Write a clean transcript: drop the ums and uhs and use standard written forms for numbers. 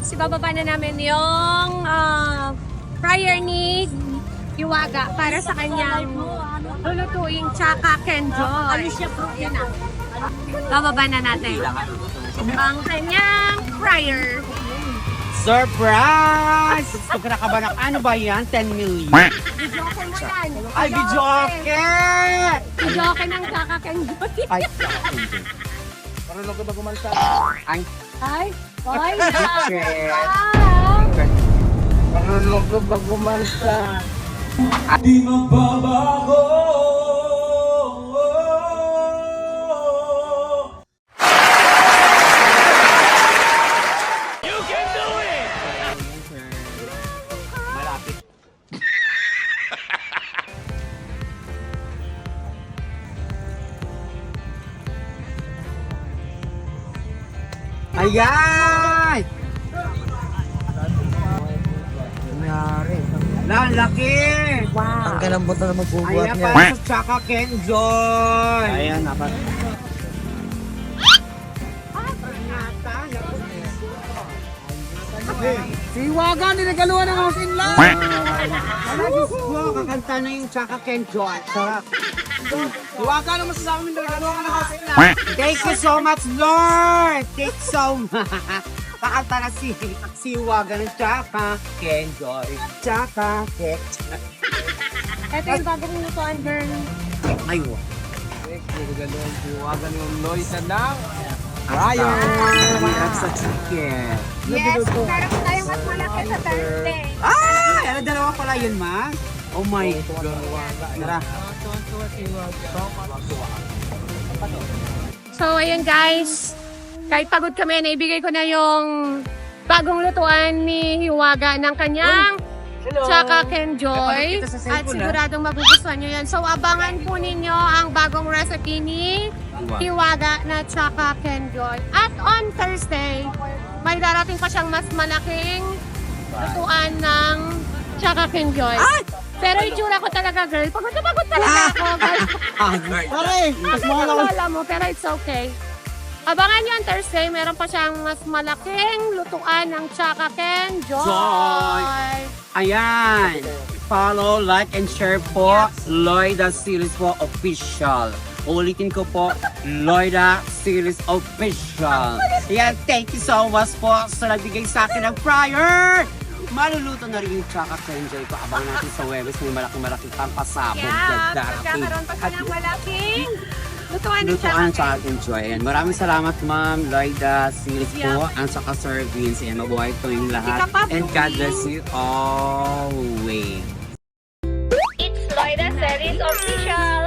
guys, ibababa na namin yung fryer ni Hiwaga para sa kanyang lulutuing tsaka Kenjoy. Yan na. Bababa na natin ang kanyang fryer. Surprise! Gusto ko nakabanak. Ano ba yan? 10 million? Bijoke mo yan. Ay, bijoke! Bijoke ng tsaka Kenjoy. Ay, Marunong ka ba kumanta? ay, Ay, boy. shit. Marunong ka ba kumanta? Di magbabago. You can do it! Malapit. Ayan! Nangyari. Lalaki! Ang kalambot na magbubuhat Ayan, niya. para sa Tsaka Kenjoy! Ayan, dapat. Si Iwaga, niregaluhan ng house in law. Wow, kakanta na yung Tsaka Kenjoy. Sarap. Iwaga, ano masasabi mo niregaluhan ng house in law? Thank you so much, Lord! Thank you so much. Kakanta na si Iwaga ng Tsaka Kenjoy. Tsaka Kenjoy. Ito yung bagong lutuan, girl. Ay, wow. Niregaluhan si Iwaga ng Loisa ng Ryan! Hirap sa chicken. Yes, meron ko tayong mas malaki sa Thursday. Ah! Ano dalawa pala yun, ma? Oh my God. Tara. So, ayun guys. Kahit pagod kami, naibigay ko na yung bagong lutuan ni Hiwaga ng kanyang tsaka Kenjoy. At siguradong magugustuhan nyo yan. So, abangan po ninyo ang bagong recipe ni Hiwaga na tsaka Kenjoy. At on Thursday, may darating pa siyang mas malaking lutuan ng tsaka Kenjoy. Pero itsura ko talaga, girl. Pagod na pagod talaga ako, girl. Pare, mas mahal ako. Akala mo, pero it's okay. Abangan nyo on Thursday, meron pa siyang mas malaking lutuan ng tsaka Kenjoy. Ayan. Follow, like, and share po. Loida Series po Official. Ulitin ko po, Loida Series Official. Ayan, thank you so much po sa nagbigay sa akin ng fryer. Maluluto na rin yung tsaka Kenjoy ko. Abangan natin sa Webes, may malaking pampasabog na darating. Magkakaroon pa siya ng malaking lutuan ng Lutuan tsaka sa Kenjoy. Ayan, maraming salamat, Ma'am Loida Series po. Ang saka Sir Vince. Ayan, mabuhay po yung lahat. Ika pa, And God Louie. bless you always. It's Loida Series Official.